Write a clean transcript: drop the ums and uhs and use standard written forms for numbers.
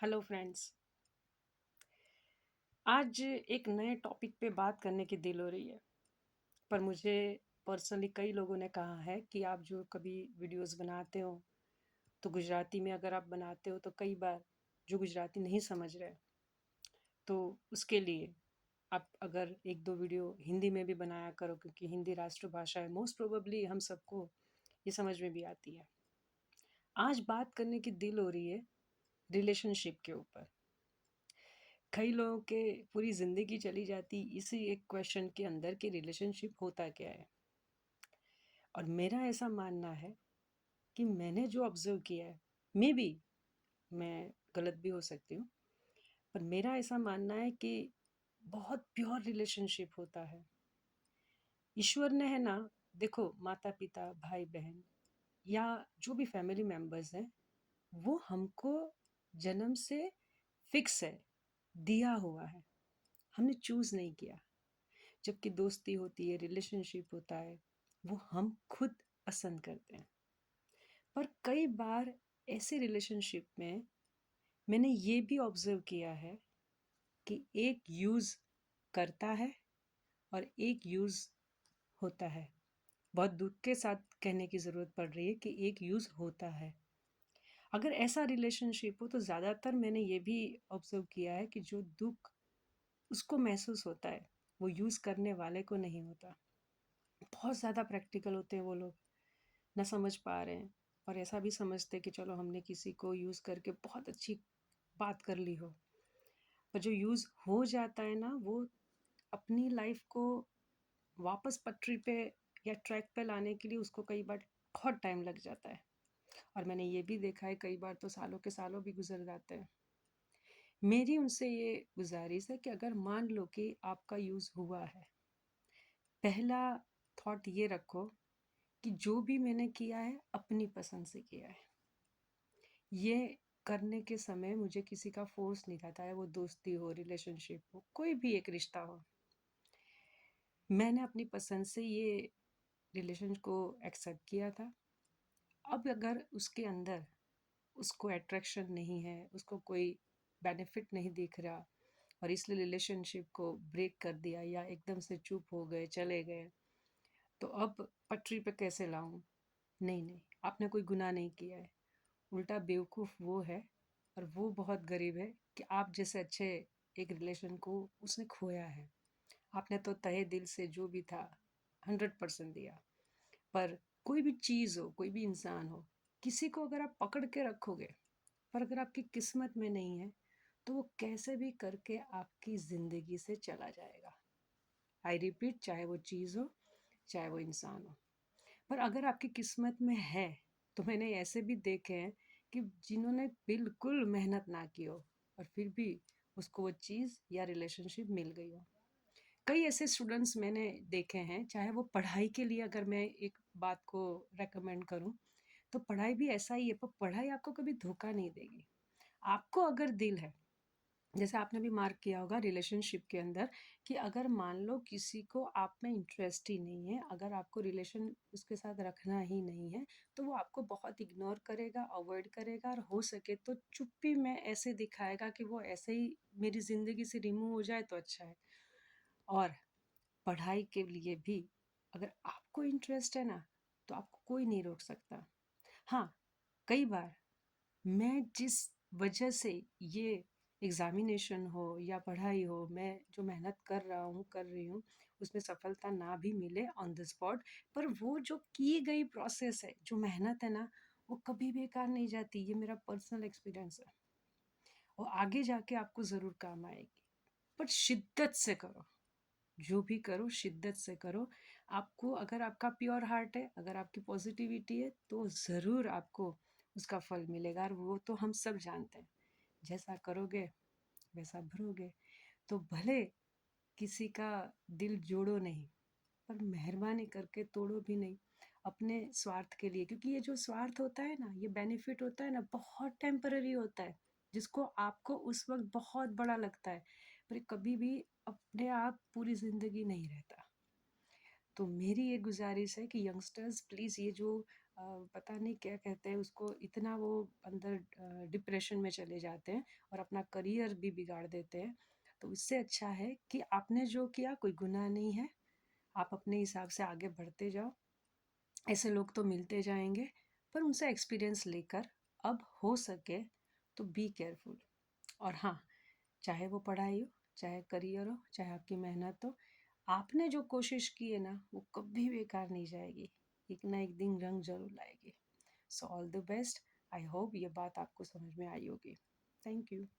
Hello friends. आज एक नए टॉपिक पे बात करने की दिल हो रही है। पर मुझे पर्सनली कई लोगों ने कहा है कि आप जो कभी वीडियोस बनाते हो तो गुजराती में अगर आप बनाते हो तो कई बार जो गुजराती नहीं समझ रहे, तो उसके लिए आप अगर एक दो वीडियो हिंदी में भी बनाया करो, क्योंकि हिंदी राष्ट्रभाषा है। मोस्ट प्रोबेबली हम सबको ये समझ में भी आती है। आज बात करने की दिल हो रही है रिलेशनशिप के ऊपर। कई लोगों के पूरी ज़िंदगी चली जाती इसी एक क्वेश्चन के अंदर कि रिलेशनशिप होता क्या है। और मेरा ऐसा मानना है कि मैंने जो ऑब्ज़र्व किया है, मे बी मैं गलत भी हो सकती हूँ, पर मेरा ऐसा मानना है कि बहुत प्योर रिलेशनशिप होता है। ईश्वर ने है ना, देखो माता-पिता, भाई-बहन या जो भी फैमिली मेंबर्स हैं, वो हमको जन्म से फिक्स है, दिया हुआ है। हमने चूज़ नहीं किया। जबकि दोस्ती होती है, रिलेशनशिप होता है, वो हम खुद पसंद करते हैं। पर कई बार ऐसे रिलेशनशिप में मैंने ये भी ऑब्जर्व किया है कि एक यूज़ करता है और एक यूज़ होता है। बहुत दुख के साथ कहने की ज़रूरत पड़ रही है कि एक यूज़ होता है। अगर ऐसा रिलेशनशिप हो तो ज़्यादातर मैंने ये भी ऑब्जर्व किया है कि जो दुख उसको महसूस होता है, वो यूज़ करने वाले को नहीं होता। बहुत ज़्यादा प्रैक्टिकल होते हैं वो लोग, ना समझ पा रहे हैं और ऐसा भी समझते हैं कि चलो हमने किसी को यूज़ करके बहुत अच्छी बात कर ली हो। पर जो यूज़ हो जाता है ना, वो अपनी लाइफ को वापस पटरी पे या ट्रैक पे लाने के लिए उसको कई बार बहुत टाइम लग जाता है। और मैंने ये भी देखा है कई बार तो सालों के सालों भी गुजर जाते हैं। मेरी उनसे ये गुजारिश है कि अगर मान लो कि आपका यूज़ हुआ है, पहला थॉट ये रखो कि जो भी मैंने किया है अपनी पसंद से किया है। ये करने के समय मुझे किसी का फ़ोर्स नहीं था, चाहे वो दोस्ती हो, रिलेशनशिप हो, कोई भी एक रिश्ता हो। मैंने अपनी पसंद से ये रिलेशन को एक्सेप्ट किया था। अब अगर उसके अंदर उसको अट्रैक्शन नहीं है, उसको कोई बेनिफिट नहीं दिख रहा और इसलिए रिलेशनशिप को ब्रेक कर दिया या एकदम से चुप हो गए, चले गए, तो अब पटरी पे कैसे लाऊँ? नहीं, नहीं, आपने कोई गुनाह नहीं किया है। उल्टा बेवकूफ़ वो है और वो बहुत गरीब है कि आप जैसे अच्छे एक रिलेशन को उसने खोया है। आपने तो तहे दिल से जो भी था 100% दिया। पर कोई भी चीज़ हो, कोई भी इंसान हो, किसी को अगर आप पकड़ के रखोगे, पर अगर आपकी किस्मत में नहीं है, तो वो कैसे भी करके आपकी ज़िंदगी से चला जाएगा। आई रिपीट, चाहे वो चीज़ हो, चाहे वो इंसान हो। पर अगर आपकी किस्मत में है, तो मैंने ऐसे भी देखे हैं कि जिन्होंने बिल्कुल मेहनत ना की हो और फिर भी उसको वो चीज़ या रिलेशनशिप मिल गई हो। कई ऐसे स्टूडेंट्स मैंने देखे हैं, चाहे वो पढ़ाई के लिए अगर मैं एक बात को रेकमेंड करूँ, तो पढ़ाई भी ऐसा ही है, पर पढ़ाई आपको कभी धोखा नहीं देगी। आपको अगर दिल है, जैसे आपने भी मार्क किया होगा रिलेशनशिप के अंदर, कि अगर मान लो किसी को आप में इंटरेस्ट ही नहीं है, अगर आपको रिलेशन उसके साथ रखना ही नहीं है, तो वो आपको बहुत इग्नोर करेगा, अवॉइड करेगा और हो सके तो चुप्पी में ऐसे दिखाएगा कि वो ऐसे ही मेरी ज़िंदगी से रिमूव हो जाए तो अच्छा है। और पढ़ाई के लिए भी अगर आपको इंटरेस्ट है ना, तो आपको कोई नहीं रोक सकता। हाँ, कई बार मैं जिस वजह से ये एग्ज़ामिनेशन हो या पढ़ाई हो, मैं जो मेहनत कर रहा हूँ, कर रही हूँ, उसमें सफलता ना भी मिले ऑन द स्पॉट, पर वो जो की गई प्रोसेस है, जो मेहनत है ना, वो कभी बेकार नहीं जाती। ये मेरा पर्सनल एक्सपीरियंस है। वो आगे जाके आपको ज़रूर काम आएगी। पर शिद्दत से करो, जो भी करो शिद्दत से करो। आपको अगर आपका प्योर हार्ट है, अगर आपकी पॉजिटिविटी है, तो ज़रूर आपको उसका फल मिलेगा और वो तो हम सब जानते हैं। जैसा करोगे वैसा भरोगे। तो भले किसी का दिल जोड़ो नहीं, पर मेहरबानी करके तोड़ो भी नहीं अपने स्वार्थ के लिए, क्योंकि ये जो स्वार्थ होता है ना, ये बेनिफिट होता है ना, बहुत टेम्पररी होता है, जिसको आपको उस वक्त बहुत बड़ा लगता है, पर ये कभी भी अपने आप पूरी ज़िंदगी नहीं रहता। तो मेरी ये गुजारिश है कि यंगस्टर्स प्लीज़ ये जो पता नहीं क्या कहते हैं उसको, इतना वो अंदर डिप्रेशन में चले जाते हैं और अपना करियर भी बिगाड़ देते हैं। तो इससे अच्छा है कि आपने जो किया कोई गुनाह नहीं है, आप अपने हिसाब से आगे बढ़ते जाओ। ऐसे लोग तो मिलते जाएंगे, पर उनसे एक्सपीरियंस लेकर अब हो सके तो बी केयरफुल। और हाँ, चाहे वो पढ़ाई हो, चाहे करियर हो, चाहे आपकी मेहनत हो, आपने जो कोशिश की है ना वो कभी बेकार नहीं जाएगी, एक ना एक दिन रंग जरूर लाएगी। So all the best. I hope ये बात आपको समझ में आई होगी। Thank you.